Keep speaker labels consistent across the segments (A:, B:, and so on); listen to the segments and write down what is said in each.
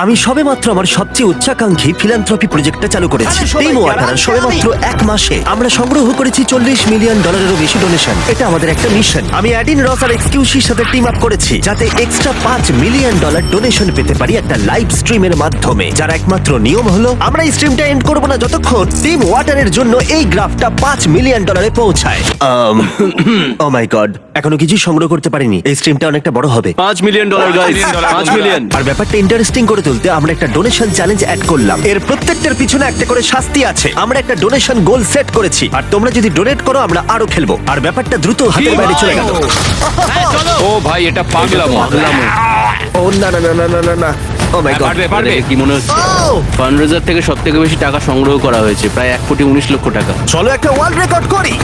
A: আমি সবেমাত্র আমার সবচেয়ে উচ্চাকাঙ্ক্ষী ফিলান্থ্রপি প্রজেক্টটা চালু করেছি। টিম ওয়াটার সবেমাত্র এক মাসে আমরা সংগ্রহ করেছি $40 মিলিয়ন বেশি ডোনেশন। এটা আমাদের একটা মিশন। আমি অ্যাডিন রস আর এক্সকিউসির সাথে টিম আপ করেছি যাতে এক্সট্রা $5 মিলিয়ন ডোনেশন পেতে পারি একটা লাইভ স্ট্রিমের মাধ্যমে, যার একমাত্র নিয়ম হলো আমরা এই স্ট্রিমটা এন্ড করব না যতক্ষণ টিম ওয়াটারের জন্য এই গ্রাফটা $5 মিলিয়ন পৌঁছায়। ও মাই গড, এখনো কিছু সংগ্রহ করতে পারিনি। এই স্ট্রিমটা অনেকটা বড় হবে।
B: $5 মিলিয়ন গাইস, $5 মিলিয়ন।
A: আর ব্যাপারটা ইন্টারেস্টিং করে তুলতে আমরা একটা ডোনেশন চ্যালেঞ্জ অ্যাড করলাম। এর প্রত্যেকটার পিছনে একটা করে শাস্তি আছে। আমরা একটা ডোনেশন গোল সেট করেছি, আর তোমরা যদি ডোনেট করো আমরা আরো খেলবো। আর ব্যাপারটা দ্রুত হাতের বাইরে চলে গেল।
C: ও ভাই, এটা পাগলামো।
A: ও না না না না না না না, ও মাই গড।
C: পারবে।
B: কি মনে হচ্ছে?
A: ও
B: ফান্ডরেজার থেকে সবথেকে বেশি টাকা সংগ্রহ করা হয়েছে, প্রায় 1,19,00,000 টাকা।
A: চলো একটা ওয়ার্ল্ড রেকর্ড করি।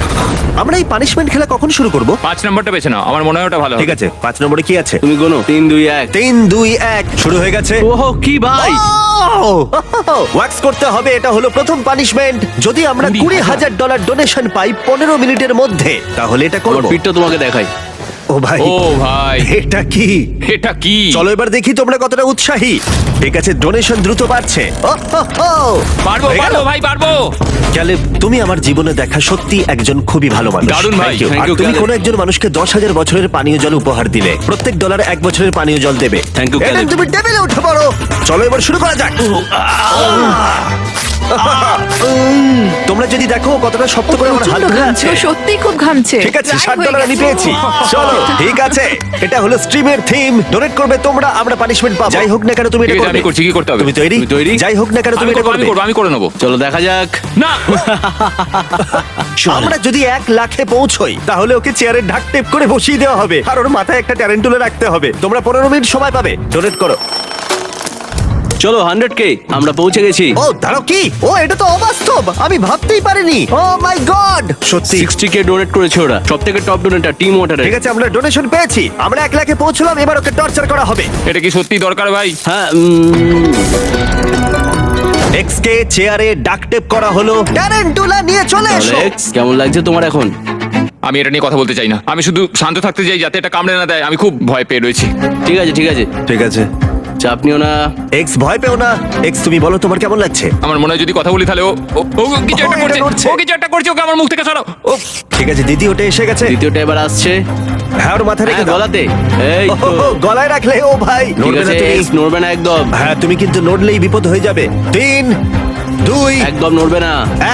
A: আমরা এই পানিশমেন্ট খেলা কখন শুরু করব?
C: 5 নম্বরটা বেছে নাও, আমার মনে হয় ওটা ভালো
A: ঠিক
C: হবে।
A: আছে, 5 নম্বরে কি আছে?
B: তুমি গোনো 3, 2, 1।
A: 3, 2, 1 শুরু হয়ে গেছে।
B: ওহো, কি ভাই!
A: ওয়াক্স করতে হবে, এটা হলো প্রথম পানিশমেন্ট। যদি আমরা $20,000 ডোনেশন পাই 15 মিনিটের মধ্যে, তাহলে এটা
B: আমার
A: করব।
B: পিঠটা তোমাকে দেখাই।
A: ও ভাই,
C: ও ভাই,
A: এটা কি?
C: এটা কি?
A: চলো এবার দেখি তোমরা কতটা উৎসাহী। ঠিক আছে, ডোনেশন দ্রুত বাড়ছে।
C: পারবো
A: হয়ে গেল?
C: পারবো ভাই, পারবো।
A: ক্যালেব, তুমি আমার জীবনে দেখা সত্যি একজন খুবই ভালো মানুষ।
C: দারুণ ভাই,
A: Thank you.
B: thank
A: আর
B: you,
A: তুমি
B: ক্যালেব।
A: কোনো একজন মানুষকে 10,000 বছরের পানীয় জল উপহার দিলে। প্রত্যেক ডলার 1 বছরের পানীয় জল দেবে।
B: Thank you,
A: Aiden,
B: Caleb.
A: তুমি টেবিলে উঠে পড়ো। চলো এবার শুরু করা যাক। তোমরা যদি দেখো কতটা শক্ত করে আমার হাত ধরে আছে।
D: সত্যি খুব ঘামছে।
A: ঠিক আছে, $60 আমি পেয়েছি। চলো, ঠিক আছে, এটা হলো স্ট্রিমের থিম। ডোনেট করবে তোমরা, আমরা পানিশমেন্ট পাবো। যাই হোক না কেন তুমি এটা
C: ঠিক আছে,
A: করবে।
C: আমি করছি, কি করতে হবে?
A: তুমি তৈরি?
B: তুমি তৈরি?
A: যাই হোক না কেন তুমি
C: আমি
A: এটা
C: করবো,
A: করবে।
C: আমি করে নেবো।
B: চলো দেখা যাক।
C: না,
A: আমরা যদি 1 লাখে পৌঁছই তাহলে ওকে চেয়ারে ঢাক টেপ করে বসিয়ে দেওয়া হবে, আর ওর মাথায় একটা ট্যারেন্টুলা রাখতে হবে। তোমরা 15 মিনিট সময় পাবে, ডোনেট করো।
B: চলো 100K, আমরা পৌঁছে গেছি।
A: ও দাঁড়াও, কি? ও এটা তো অবাস্তব, আমি ভাবতেই পারিনি। ও মাই গড, সত্যি।
B: 60K ডোনেট করেছে ওরা। সবথেকে টপ ডোনেটার টিম ওয়াটারের।
A: ঠিক আছে, আমরা ডোনেশন পেয়েছি, আমরা 1 লাখে পৌঁছলাম। এবার ওকে টর্চার করা হবে।
C: এটা কি সত্যি দরকার ভাই?
B: হ্যাঁ,
A: এক্স কে চেয়ারে ডাক টেপ করা হলো। ট্যারেন্টুলা নিয়ে চলে এসো।
B: অ্যালেক্স, কেমন লাগছে তোমার এখন?
C: আমি এটা নিয়ে কথা বলতে চাই না। আমি শুধু শান্ত থাকতে চাই যাতে এটা কামড়ে না দেয়। আমি খুব ভয় পেয়ে রয়েছি।
B: ঠিক আছে, ঠিক আছে,
A: ঠিক আছে,
B: চাপ নিও না।
A: এক্স ভয় পেও না। এক্স, তুমি বলো তোমার কেমন লাগছে?
C: আমার মনে হয় যদি কথা বলি তাহলে ও কিছু একটা
A: ও, এটা
C: করছে।
A: নড়ছে।
C: ও কিছু একটা করছে, ওকে আমার মুখ থেকে সরাও।
A: ও ঠিক আছে, দ্বিতীয়টা এসে গেছে।
B: দ্বিতীয়টা এবার আসছে।
A: হ্যাঁ, ওর মাথায় রেখে
B: হ্যাঁ,
A: দাও।
B: গলাতে। এই তো।
A: ও, গলায় রাখলে। ও ভাই,
B: ঠিক
A: নড়বে না
B: আছে,
A: তুমি।
B: এক্স নড়বে না একদম।
A: হ্যাঁ, তুমি কিন্তু নড়লেই বিপদ হয়ে যাবে। 3, 2,
B: একদম নড়বে না।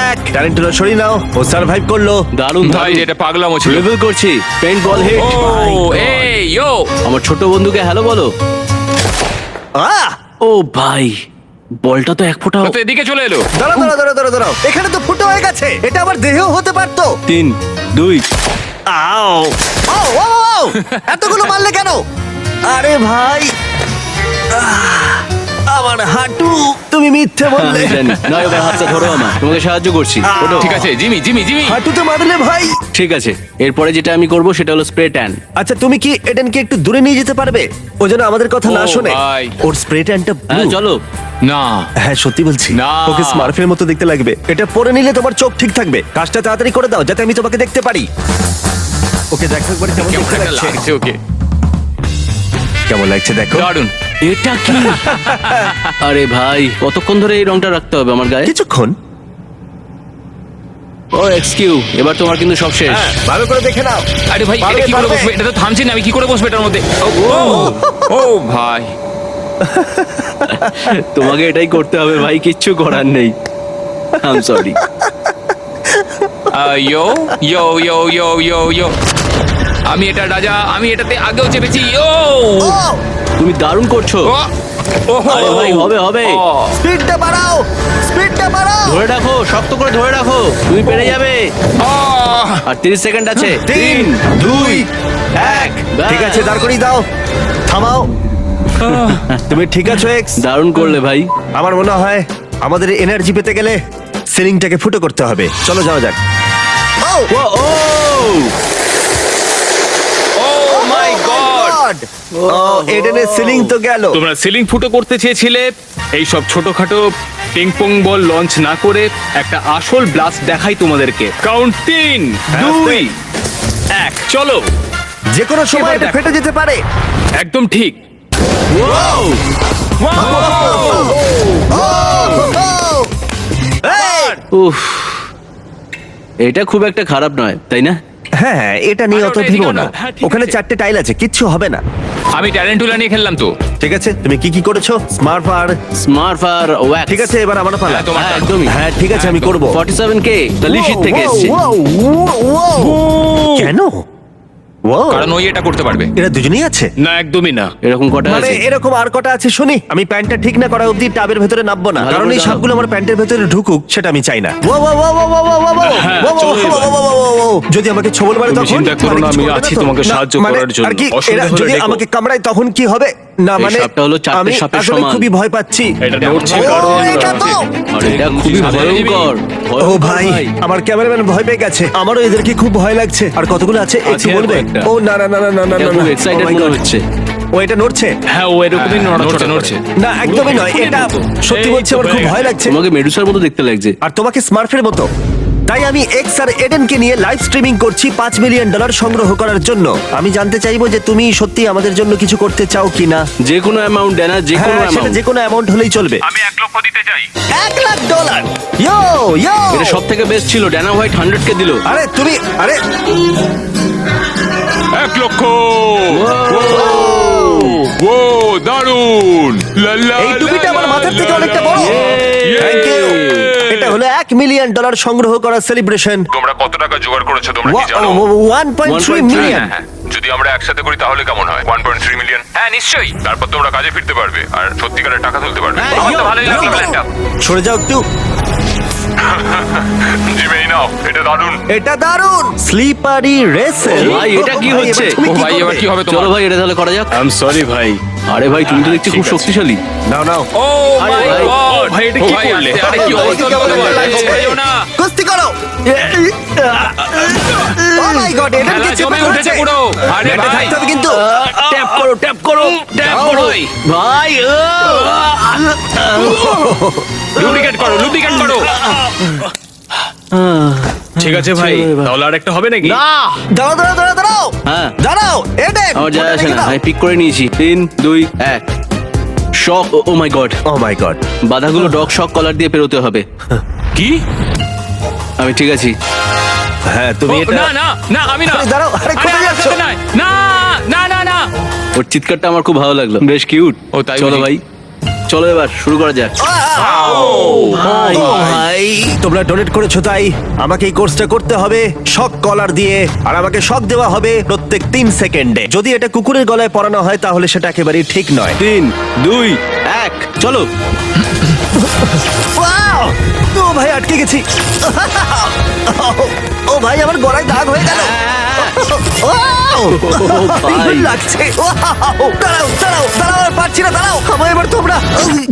A: 1 ট্যারেন্টুলা সরিয়ে নাও। ও সার্ভাইভ করলো।
B: দারুণ
C: ভাই,
B: দারুণ।
C: এটা পাগলামো ছিল।
B: লেভেল করছি। পেইন্ট বল হিট।
C: ও এই ইয়ো,
B: আমার ছোট বন্ধুকে হ্যালো বলো।
A: আহ!
B: ও ভাই, বলটা তো 1 ফোঁটাও।
C: তো এদিকে চলে এলো।
A: দাঁড়াও দাঁড়াও দাঁড়াও দাঁড়াও দাঁড়াও, এখানে তো ফুটো হয়ে গেছে। এটা আবার দেহেও হতে পারতো।
B: 3, 2।
A: আও ও ও ও! এতগুলো মারলে কেন? আরে ভাই, আমার হাঁটু। তুমি মিথ্যে বললে।
B: আমি জানি। না, এবার হাতটা ধরো আমার। তোমাকে সাহায্য করছি। ওঠো।
C: ঠিক আছে, জিমি জিমি জিমি।
A: হাঁটুতে মারলে ভাই।
B: ঠিক আছে, এরপরে যেটা আমি করব সেটা হলো স্প্রে ট্যান।
A: আচ্ছা, তুমি কি এডেনকে একটু দূরে নিয়ে যেতে পারবে? ও যেন আমাদের কথা না
C: ও
A: শোনে।
C: ভাই।
A: ওর স্প্রে ট্যানটা
B: হ্যাঁ, চলো।
C: না,
A: হ্যাঁ, সত্যি বলছি।
C: না।
A: ওকে স্মার্ফের মতো দেখতে লাগবে। এটা পরে নিলে তোমার চোখ ঠিক থাকবে। কাজটা তাড়াতাড়ি করে দাও যাতে আমি তোমাকে দেখতে পারি। ওকে দেখো একবার কেমন
C: কেমন
A: দেখতে
C: একটা
A: লাগছে।
C: লাগছে ওকে।
A: কেমন লাগছে দেখো।
C: দারুণ।
B: এটা কি? আরে ভাই, কতক্ষণ ধরে এই রংটা রাখতে হবে আমার গায়ে?
A: কিছুক্ষণ।
B: ও এক্সকিউ, এবার তোমার কিন্তু সব শেষ।
A: হ্যাঁ, ভালো করে দেখে নাও।
C: আরে ভাই,
A: পারবে,
C: এটা কি করে
A: পারবে।
C: বসবে? এটা তো থামছে না, আমি কি করে বসবো এটার মধ্যে? ও ভাই,
B: তোমাকে এটাই করতে হবে ভাই, কিচ্ছু করার নেই। I am sorry.
C: Yo yo yo yo yo yo. আমি এটা রাজা, আমি এটাতে আগেও চেপেছি। ও
A: ও,
B: তুমি দারুণ করছো। আরে ভাই, হবে হবে।
A: স্পিডটা বাড়াও, স্পিডটা বাড়াও।
B: ধরে রাখো, শক্ত করে ধরে রাখো, তুমি পেরে যাবে। আর 30 সেকেন্ড আছে।
A: 3, 2, 1 ঠিক আছে, দাঁড় করিয়ে দাও। থামাও। তুমি ঠিক আছো এক্স?
B: দারুণ করলে ভাই।
A: আমার মনে হয় আমাদের এনার্জি পেতে গেলে সিলিংটাকে ফুটো করতে হবে। চলো যাওয়া যাক। ও
B: ও ও
C: ও মাই গড।
A: ও, এডেনের সিলিং তো গেল।
E: তোমরা সিলিং ফুটো করতে চেয়েছিলে, এই সব ছোটখাটো পিং পং বল লঞ্চ না করে একটা আসল ব্লাস্ট দেখাই তোমাদেরকে। কাউন্ট 3, 2, 1 চলো।
A: যে কোনো সময়
E: এবার
A: এটা
E: দেখো।
A: ফেটে যেতে পারে।
E: একদম ঠিক।
B: ও উফ, এটা খুব একটা খারাপ নয় তাই না?
A: হ্যাঁ, এটা নিয়ে অত
C: আরে, ওটা
A: ভেবো
C: এদিকে
A: না।
C: আনো। হ্যাঁ, ঠিক
A: ওখানে
C: আছে।
A: 4টে টাইল আছে, কিচ্ছু হবে না।
C: আমি ট্যালেন্টুলা নিয়ে খেললাম তো।
A: ঠিক আছে, তুমি কি কি করেছো? স্মার্ট আর
B: স্মার্ট আর ওয়্যাক্স।
A: ঠিক আছে, এবার আমার পালা।
C: হ্যাঁ, তোমার
B: হ্যাঁ,
C: turn।
B: একদমই।
A: হ্যাঁ, ঠিক আছে, আমি করব।
B: 47K তালিশির থেকে এসেছে।
A: কেন? Wow!
C: কারণ ওই এটা করতে পারবে।
A: এরা দুজনেই আছে।
E: না, একদমই না।
B: এরকম কটা
A: মানে
B: আছে?
A: এরকম আর কটা আছে শুনি। আমি প্যান্টটা ঠিক না করা অবধি টাবের ভেতরে নামবো না,
B: ভালো
A: কারণ
B: করে
A: এই
B: দাও।
A: সাপগুলো আমার প্যান্টের ভেতরে ঢুকুক, সেটা আমি চাই না।
E: হ্যাঁ, চলো এবার।
A: যদি আমাকে ছোবল মারে
E: তুমি
A: তখন
E: চিন্তা করো
A: মানে
E: না,
A: কিছু
E: আমি
A: করবে
E: আছি
A: তো?
E: তোমাকে
A: না,
E: সাহায্য
A: মানে
E: করার জন্য।
A: আর কি,
E: অসুবিধা
A: এরা
E: হলে
A: যদি
E: ডেকো।
A: আমাকে কামড়ায় তখন কি হবে? না
B: এই
A: মানে
B: সাপটা হলো চারটে
A: আমি
B: সাপের
A: আসলে
B: সমান।
A: খুবই ভয় পাচ্ছি।
E: এটা নড়ছে
A: ও,
E: কারণ
A: এটা তো!
B: আর এটা খুবই ভয়ঙ্কর।
A: ও ভাই, আমার ক্যামেরাম্যান ভয় পেয়ে গেছে। আমারও এদেরকে খুব ভয় লাগছে। আর কতগুলো আছে একটু
E: আছে আর
A: বলবে?
E: কয়েকটা।
A: ও না না না না না না
B: এটা
A: না,
B: খুব
A: না।
B: এক্সাইটেড
A: Oh my
B: মনে
A: God!
B: হচ্ছে।
A: ও এটা নড়ছে।
E: হ্যাঁ, ও এরকমই
C: নড়ছে, নড়ছে।
A: না, একদমই নয়। এটা সত্যি
E: এই
A: বলছি,
E: তো
A: আমার খুব
E: হয়ে
A: ভয়
E: গেছে।
A: লাগছে।
B: তোমাকে মেডুসার মতো দেখতে লাগছে।
A: আর তোমাকে স্মার্টফোনের মতো। তাই আমি এক্স আর এডেনকে নিয়ে লাইভ স্ট্রিমিং করছি $5 মিলিয়ন সংগ্রহ করার জন্য। আমি জানতে চাইবো যে তুমি সত্যি আমাদের জন্য কিছু করতে চাও কিনা।
B: যে কোনো অ্যামাউন্ট দেনা, যে কোনো
A: হ্যাঁ, সেটা
B: অ্যামাউন্ট।
A: যে কোনো অ্যামাউন্ট হলেই চলবে।
C: আমি 1 লক্ষ দিতে চাই।
A: $1,00,000 ইয়ো ইয়ো।
B: এটা সব থেকে বেস্ট ছিল। ড্যানা হোয়াইট 100K দিল।
A: আরে তুমি, আরে
C: 1 লক্ষ। ও দারুন। লা লা
A: এই টুপিটা
C: লা
A: আমার
C: লা
A: মাথার থেকে
C: লা
A: অনেকটা
C: লা।
A: বড়।
C: Yay!
A: Thank you. এটা হলো $1 মিলিয়ন সংগ্রহ করার সেলিব্রেশন।
D: তোমরা কত টাকা জোগাড় করেছো তোমরা কি জানো?
A: 1.3 মিলিয়ন।
D: হ্যাঁ, যদি আমরা একসাথে করি তাহলে কেমন হয়? 1.3 মিলিয়ন।
C: হ্যাঁ, নিশ্চয়ই।
D: তারপর তোমরা কাজে ফিরতে পারবে আর সত্যিকারের টাকা তুলতে পারবে।
A: হ্যাঁ,
D: আমার তো ভালোই লাগলো প্ল্যানটা।
A: সরে যাও একটু।
D: জিমে এই নাও, এটা দারুণ।
A: এটা দারুণ। Slippery Rachel.
B: ভাই, এটা কি হচ্ছে?
C: ও ভাই, এবার কি হবে
B: চলো
C: তোমার?
B: ভাই, এটা তাহলে করা যাক।
E: আই এম সরি ভাই।
B: আরে ভাই, তুমি তো দেখছি খুব
E: ঠিক আছে।
B: শক্তিশালী।
A: নাও নাও।
C: ও
B: আরে
C: মাই
B: ভাই,
C: গড।
E: ভাই, এটা কি করলে?
C: আরে কি অবস্থা হলো তোমার? ছেড়েও না।
A: কুস্তি করো। ও মাই গড, এটা
C: খেলা
A: কি চেপে
C: জমে উঠেছে
A: ধরেছে?
C: পুরো। আরে
A: ব্যাটে
C: ভাই,
A: থাকতে হবে কিন্তু।
B: ট্যাপ করো, ট্যাপ করো, ট্যাপ
C: দাও
B: করো।
C: ভাই।
B: ভাই,
C: লুব্রিকেট করো, লুব্রিকেট করো।
E: ঠিক আছে ভাই,
B: চলো এবার।
E: তাহলে আরেকটা হবে নাকি?
A: দাঁড়াও দাঁড়াও দাঁড়াও দাঁড়াও।
B: হ্যাঁ।
A: দাঁড়াও, এডেন।
B: আমার যায়
A: ফোনটা
B: আসে
A: রেখে
B: না,
A: দাও।
B: আমি পিক করে নিয়েছি। 3, 2, 1 শক। ও মাই গড,
A: ও মাই গড।
B: বাধাগুলো ডগ শক কলার দিয়ে পেরোতে হবে।
C: কি?
B: আমি ঠিক আছি।
A: হ্যাঁ, তুমি
C: ও,
A: এটা
C: না না না, আমি না।
A: আরে দাঁড়াও, আরে কোথায়
C: আমার
A: যাচ্ছ?
C: সাথে নয়। না না না না।
B: ওর চিৎকারটা আমার খুব ভালো লাগলো, বেশ কিউট।
C: ও, তাই
B: চলো
C: বুঝি?
B: ভাই, চলো এবার শুরু করা যাক। ভাই,
A: ভাই, তোমরা ডোনেট করেছো তাই আমাকে এই কোর্সটা করতে হবে শক কলার দিয়ে, আর আমাকে শক দেওয়া হবে প্রত্যেক 3 সেকেন্ডে। যদি এটা কুকুরের গলায় পরানো হয় তাহলে সেটা একেবারেই ঠিক নয়।
B: 3, 2, 1 চলো।
A: Wow! ও ভাই, আটকে গেছি। ও ভাই, আমার গলায় দাগ হয়ে গেল। Wow!
B: ভাই।
A: দারুণ লাগছে। Wow! দাঁড়াও দাঁড়াও দাঁড়াও, আর পারছি না, দাঁড়াও। আমার এবার তোমরা।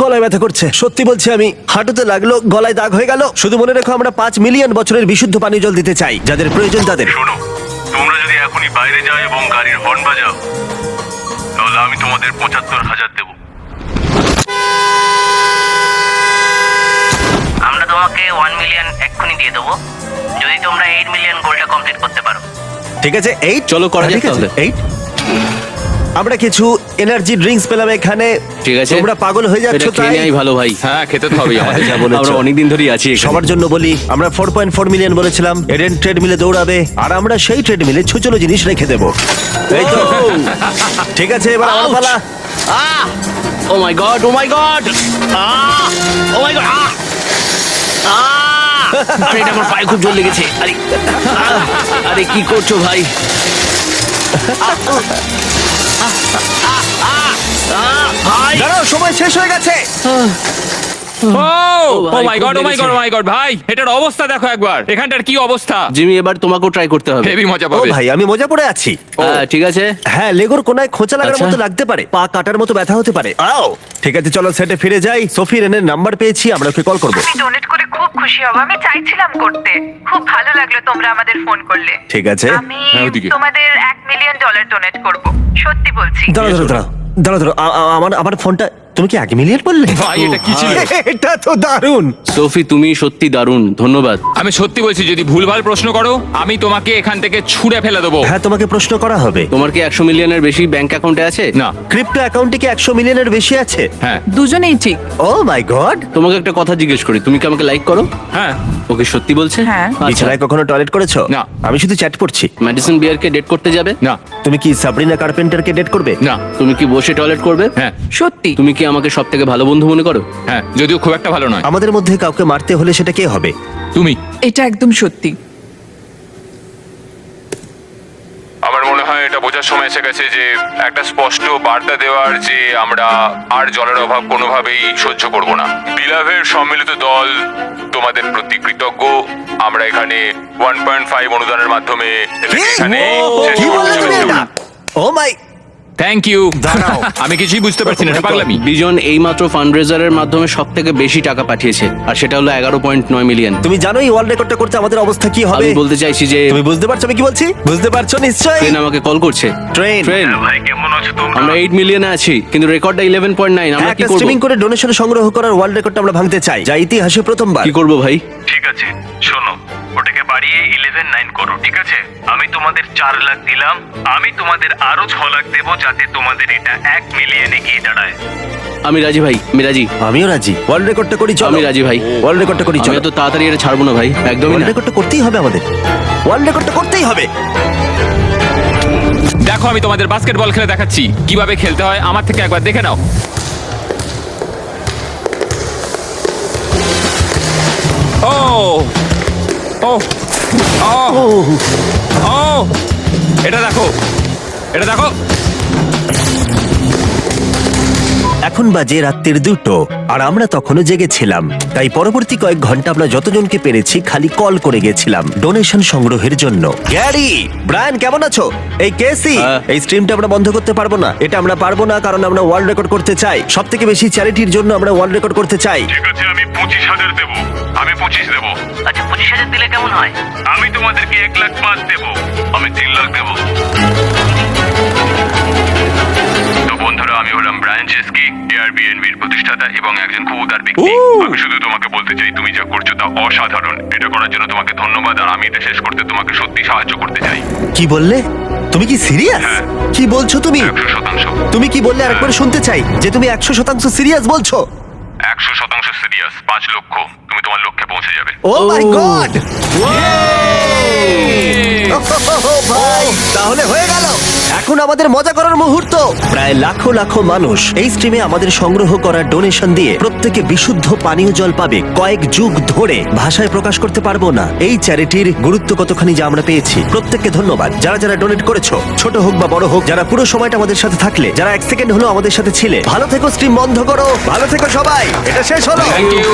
A: গলায় ব্যথা করছে, সত্যি বলছি। আমি হাঁটুতে লাগলো, গলায় দাগ হয়ে গেল। শুধু মনে রেখো, আমরা 5 মিলিয়ন বছরের বিশুদ্ধ পানীয় জল দিতে চাই, যাদের প্রয়োজন তাদের।
D: শোনো, তোমরা যদি এখনই বাইরে যাও এবং গাড়ির হর্ন বাজাও তাহলে আমি তোমাদের 75,000 দেবো।
F: আমরা তোমাকে 1 মিলিয়ন এক্ষুনি দিয়ে দেবো যদি তোমরা 8 মিলিয়ন গোলটা কমপ্লিট করতে পারো।
A: ঠিক আছে, 8।
B: চলো করা যাক তাহলে।
A: 8। আমরা কিছু এনার্জি ড্রিঙ্কস পেলাম এখানে।
B: ঠিক আছে,
A: তোমরা পাগল হয়ে যাচ্ছ
B: এটা খেয়ে
A: তাই।
B: নেওয়াই ভালো ভাই।
C: হ্যাঁ, খেতে তো হবেই আমাদের।
A: যা বলেছো।
B: আমরা অনেকদিন ধরেই আছি এখানে।
A: সবার জন্য বলি, আমরা 4.4 মিলিয়ন বলেছিলাম। এডেন ট্রেডমিলে দৌড়াবে, আর আমরা সেই ট্রেডমিলে ছুচলো জিনিস রেখে দেবো। এই তো। ঠিক আছে, এবার আমার
B: Ouch!
A: পালা।
B: ও মাই গড, ও মাই গড, ও মাই গড। আরে এটা আমার পায়ে খুব জোর লেগেছে। আরে আরে কি করছো ভাই? ভাই,
A: দাঁড়াও, সময় শেষ হয়ে গেছে।
C: ও
B: ভাই,
C: মাই
B: খুব
C: গড, ও মাই
B: লেগেছে।
C: গড, ও মাই গড ভাই, এটার অবস্থা দেখো একবার। এখানটার কি অবস্থা?
B: জিমি, এবার তোমাকেও ট্রাই করতে হবে।
C: হেভি মজা
A: ও
C: পাবে।
A: ভাই, আমি মজা পড়ে আছি।
B: হ্যাঁ, ঠিক আছে।
A: হ্যাঁ, লেগোর কোনায় খোঁচা লাগার
B: আচ্ছা।
A: মতো লাগতে পারে, পা কাটার মতো ব্যথা হতে পারে। আও, ঠিক আছে, চলো সেটে ফিরে যাই। সোফি রেনের নাম্বার পেয়েছি, আমরা ওকে কল করবো।
G: আমি ডোনেট করে খুব খুশি হব। আমি চাইছিলাম করতে। খুব ভালো লাগলো তোমরা আমাদের ফোন করলে।
A: ঠিক আছে।
G: আমি
C: হ্যাঁ, ওদিকে।
G: তোমাদের $1 মিলিয়ন ডোনেট করব। সত্যি বলছি।
A: দাঁড়াও দাঁড়াও দাঁড়াও দাঁড়াও দাঁড়াও, আমার ফোনটা তুমি কি 1 মিলিয়ন বললে?
C: ভাই এটা কি ছিল?
A: এটা তো দারুণ।
B: সোফি, তুমি সত্যি দারুণ, ধন্যবাদ।
C: আমি সত্যি বলছি, যদি ভুলভাল প্রশ্ন করো আমি তোমাকে এখান থেকে ছুঁড়ে ফেলে দেবো।
A: হ্যাঁ, তোমাকে প্রশ্ন করা হবে।
B: তোমার কি 100 মিলিয়নের বেশি ব্যাংক অ্যাকাউন্টে আছে?
C: না।
A: ক্রিপ্টো অ্যাকাউন্টে কি 100 মিলিয়নের বেশি আছে?
C: হ্যাঁ
G: দুজনেই ঠিক।
A: ও মাই গড।
B: তোমাকে একটা কথা জিজ্ঞেস করি, তুমি কি আমাকে লাইক করো?
C: হ্যাঁ।
B: ওকে, সত্যি বলছে?
G: হ্যাঁ।
B: আচ্ছা।
A: বিছানায় কখনো টয়লেট করেছো?
C: না।
A: আমি শুধু চ্যাট করছি।
B: ম্যাডিসন বিয়ারকে ডেট করতে যাবে?
C: না।
A: তুমি কি সাবরিনা কার্পেন্টারকে ডেট করবে?
C: না।
B: তুমি কি বসে টয়লেট করবে?
C: হ্যাঁ।
G: সত্যি।
B: তুমি কি আমাকে সব থেকে ভালো বন্ধু মনে করো?
C: হ্যাঁ, যদিও খুব একটা ভালো নয়।
A: আমাদের মধ্যে কাউকে মারতে হলে সেটা কে হবে?
C: তুমি।
G: এটা একদম সত্যি।
D: আমার মনে হয় এটা বোঝার সময় এসে গেছে যে একটা স্পষ্ট বার্তা দেওয়ার যে আমরা আর জলের অভাব কোনোভাবেই সহ্য করব না। বিলাভের সম্মিলিত দল তোমাদের প্রতি কৃতজ্ঞ। আমরা এখানে 1.5 অনুদানের মাধ্যমে এটাকে এখানে শেষ
A: কি
D: করতে
A: বললে তুমি
D: চলেছি।
A: এটা? Oh my.
C: Thank you.
A: দাঁড়াও।
C: আমি কিছুই বুঝতে পারছি না, এটা পাগলামি।
B: বিজন এইমাত্র ফান্ডরেজারের মাধ্যমে সব থেকে বেশি টাকা পাঠিয়েছে, আর সেটা হলো 11.9 মিলিয়ন।
A: তুমি জানো এই ওয়ার্ল্ড রেকর্ডটা করতে আমাদের অবস্থা কি হবে?
B: আমি বলতে চাইছি যে
A: তুমি বুঝতে পারছো আমি কি বলছি? বুঝতে পারছো নিশ্চয়ই।
B: ট্রেন আমাকে কল করছে।
A: ট্রেন।
B: ট্রেন,
D: ভাই কেমন আছো তোমরা?
B: আমরা 8 মিলিয়নে আছি, কিন্তু রেকর্ডটা 11.9। আমরা কি
A: একটা
B: করব?
A: স্ট্রিমিং করে ডোনেশন সংগ্রহ করার ওয়ার্ল্ড রেকর্ডটা আমরা ভাঙতে চাই, যা ইতিহাসে প্রথমবার।
B: কি করব ভাই?
D: ঠিক আছে, শোনো, ওটাকে বাড়িয়ে 11.9 করো, ঠিক আছে? আমি তোমাদের 4 লাখ দিলাম, আমি তোমাদের আরো 6 লাখ দেবো যাতে তোমাদের এটা 1 মিলিয়নে গিয়ে দাঁড়ায়।
B: আমি রাজি ভাই, আমি রাজি।
A: আমিও রাজি। ওয়ার্ল্ড রেকর্ডটা করি চলো।
B: আমি রাজি ভাই।
A: ওয়ার্ল্ড রেকর্ডটা করি
B: আমি
A: চলো।
B: এত তাড়াতাড়ি এটা ছাড়বো না ভাই, একদমই
A: ওয়ার্ল্ড
B: না।
A: রেকর্ডটা করতেই হবে আমাদের। ওয়ার্ল্ড রেকর্ডটা করতেই হবে।
C: দেখো, আমি তোমাদের বাস্কেটবল খেলে দেখাচ্ছি কিভাবে খেলতে হয়, আমার থেকে একবার দেখে নাও। ও ও ও ও, এটা দেখো, এটা দেখো।
A: এখন বাজে রাত্রির 2টো, আর আমরা তখনও জেগেছিলাম। তাই পরবর্তী কয়েক ঘন্টা আমরা যতজনকে পেরেছি খালি কল করে গেছিলাম ডোনেশন সংগ্রহের জন্য। গ্যারি, ব্রায়ান কেমন আছো? এই কেসি,
B: হ্যাঁ।
A: এই স্ট্রিমটা আমরা বন্ধ করতে পারবো না। এটা আমরা পারবো না, কারণ আমরা ওয়ার্ল্ড রেকর্ড করতে চাই। সব থেকে বেশি চ্যারিটির জন্য আমরা ওয়ার্ল্ড রেকর্ড করতে চাই।
D: ঠিক আছে, আমি 25,000 দেবো। আমি 25 দেবো।
F: আচ্ছা 25,000 দিলে কেমন হয়?
D: আমি তোমাদেরকে 1,05,000 দেবো। আমি 3 লাখ দেবো। তো বন্ধুরা, আমি হলাম ব্রায়ান চেস্কি, এয়ারবিএনবির প্রতিষ্ঠাতা এবং একজন খুব উদার ব্যক্তি। আমি শুধু তোমাকে বলতে চাই, তুমি যা করছো তা অসাধারণ। এটা করার জন্য তোমাকে ধন্যবাদ, আর আমি এটা শেষ করতে তোমাকে সত্যি সাহায্য করতে চাই।
A: কি বললে? তুমি কি সিরিয়াস?
D: হ্যাঁ।
A: কি বলছো তুমি?
D: 100%।
A: তুমি কি বললে আরেকবার শুনতে চাই, যে তুমি 100% সিরিয়াস বলছো?
D: 100% সিরিয়াস। 5 লক্ষ। তুমি তোমার লক্ষ্যে পৌঁছে যাবে।
A: ও মাই গড! ভাই, তাহলে হয়ে গেল। এখন আমাদের মজা করার মুহূর্ত। প্রায় লাখো লাখো মানুষ এই স্ট্রিমে আমাদের সংগ্রহ করা ডোনেশন দিয়ে প্রত্যেকে বিশুদ্ধ পানীয় জল পাবে কয়েক যুগ ধরে। ভাষায় প্রকাশ করতে পারবো না এই চ্যারিটির গুরুত্ব কতখানি যা আমরা পেয়েছি। প্রত্যেককে ধন্যবাদ, যারা যারা ডোনেট করেছো, ছোট হোক বা বড় হোক, যারা পুরো সময়টা আমাদের সাথে থাকলে, যারা 1 সেকেন্ড হলো আমাদের সাথে ছিলে। ভালো থেকো, স্ট্রিম বন্ধ করো। ভালো থেকো সবাই, এটা শেষ হলো।
C: Thank you.